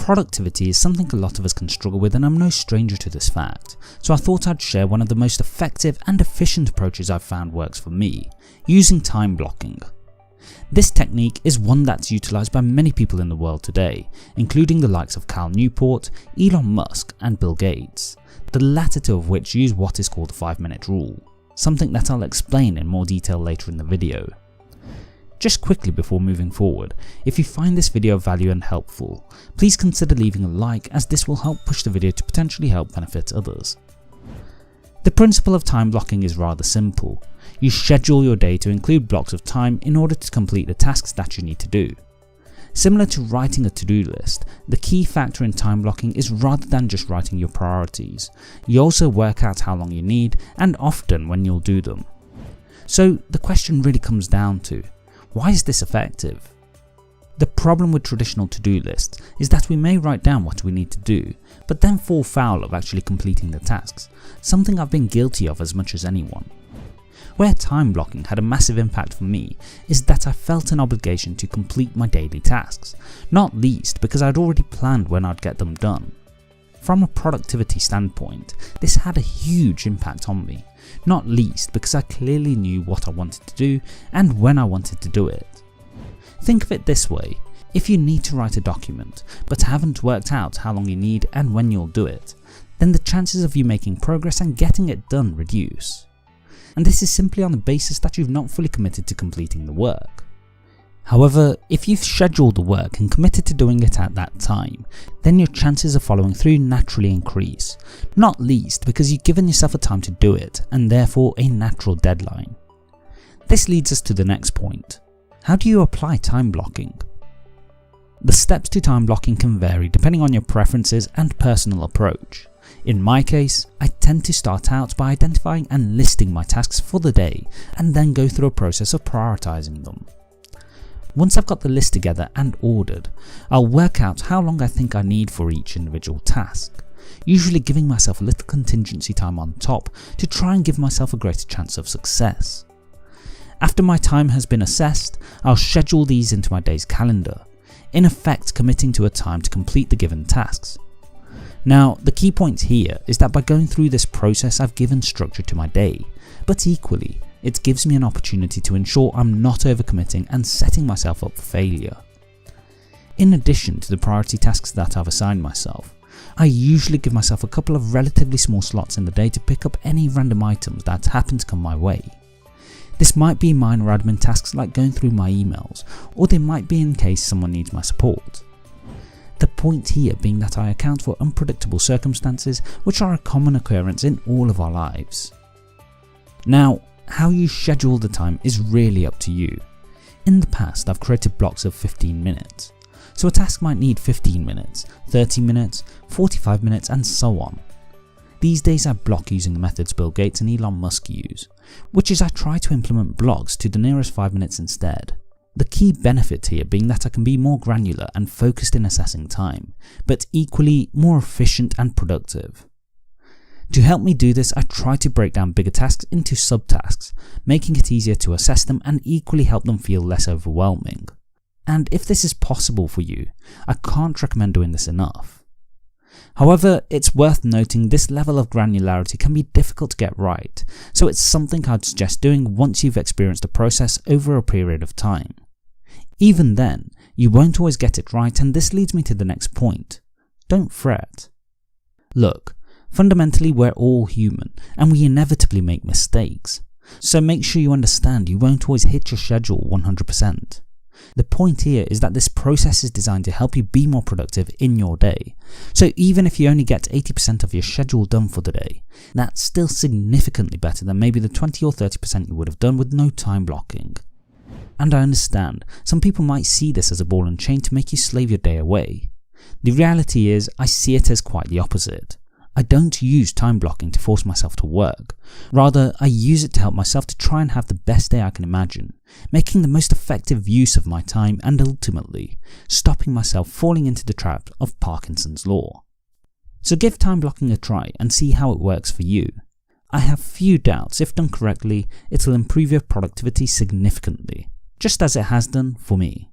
Productivity is something a lot of us can struggle with, and I'm no stranger to this fact, so I thought I'd share one of the most effective and efficient approaches I've found works for me, using time blocking. This technique is one that's utilised by many people in the world today, including the likes of Cal Newport, Elon Musk and Bill Gates, the latter two of which use what is called the 5-minute rule, something that I'll explain in more detail later in the video. Just quickly before moving forward, if you find this video of value and helpful, please consider leaving a like, as this will help push the video to potentially help benefit others. The principle of time blocking is rather simple. You schedule your day to include blocks of time in order to complete the tasks that you need to do. Similar to writing a to-do list, the key factor in time blocking is rather than just writing your priorities, you also work out how long you need and often when you'll do them. So the question really comes down to, why is this effective? The problem with traditional to-do lists is that we may write down what we need to do, but then fall foul of actually completing the tasks, something I've been guilty of as much as anyone. Where time blocking had a massive impact for me is that I felt an obligation to complete my daily tasks, not least because I'd already planned when I'd get them done. From a productivity standpoint, this had a huge impact on me, not least because I clearly knew what I wanted to do and when I wanted to do it. Think of it this way, if you need to write a document but haven't worked out how long you need and when you'll do it, then the chances of you making progress and getting it done reduce. And this is simply on the basis that you've not fully committed to completing the work. However, if you've scheduled the work and committed to doing it at that time, then your chances of following through naturally increase, not least because you've given yourself a time to do it and therefore a natural deadline. This leads us to the next point. How do you apply time blocking? The steps to time blocking can vary depending on your preferences and personal approach. In my case, I tend to start out by identifying and listing my tasks for the day and then go through a process of prioritising them. Once I've got the list together and ordered, I'll work out how long I think I need for each individual task, usually giving myself a little contingency time on top to try and give myself a greater chance of success. After my time has been assessed, I'll schedule these into my day's calendar, in effect committing to a time to complete the given tasks. Now, the key point here is that by going through this process I've given structure to my day, but equally, it gives me an opportunity to ensure I'm not overcommitting and setting myself up for failure. In addition to the priority tasks that I've assigned myself, I usually give myself a couple of relatively small slots in the day to pick up any random items that happen to come my way. This might be minor admin tasks like going through my emails, or they might be in case someone needs my support. The point here being that I account for unpredictable circumstances which are a common occurrence in all of our lives. Now, how you schedule the time is really up to you. In the past, I've created blocks of 15 minutes, so a task might need 15 minutes, 30 minutes, 45 minutes and so on. These days I block using the methods Bill Gates and Elon Musk use, which is I try to implement blocks to the nearest 5 minutes instead. The key benefit here being that I can be more granular and focused in assessing time, but equally more efficient and productive. To help me do this, I try to break down bigger tasks into subtasks, making it easier to assess them and equally help them feel less overwhelming. And if this is possible for you, I can't recommend doing this enough. However, it's worth noting this level of granularity can be difficult to get right, so it's something I'd suggest doing once you've experienced the process over a period of time. Even then, you won't always get it right, and this leads me to the next point. Don't fret. Look, fundamentally we're all human, and we inevitably make mistakes, so make sure you understand you won't always hit your schedule 100%. The point here is that this process is designed to help you be more productive in your day, so even if you only get 80% of your schedule done for the day, that's still significantly better than maybe the 20 or 30% you would have done with no time blocking. And I understand, some people might see this as a ball and chain to make you slave your day away. The reality is, I see it as quite the opposite. I don't use time blocking to force myself to work. Rather, I use it to help myself to try and have the best day I can imagine, making the most effective use of my time and ultimately stopping myself falling into the trap of Parkinson's law. So give time blocking a try and see how it works for you. I have few doubts if done correctly, it'll improve your productivity significantly, just as it has done for me.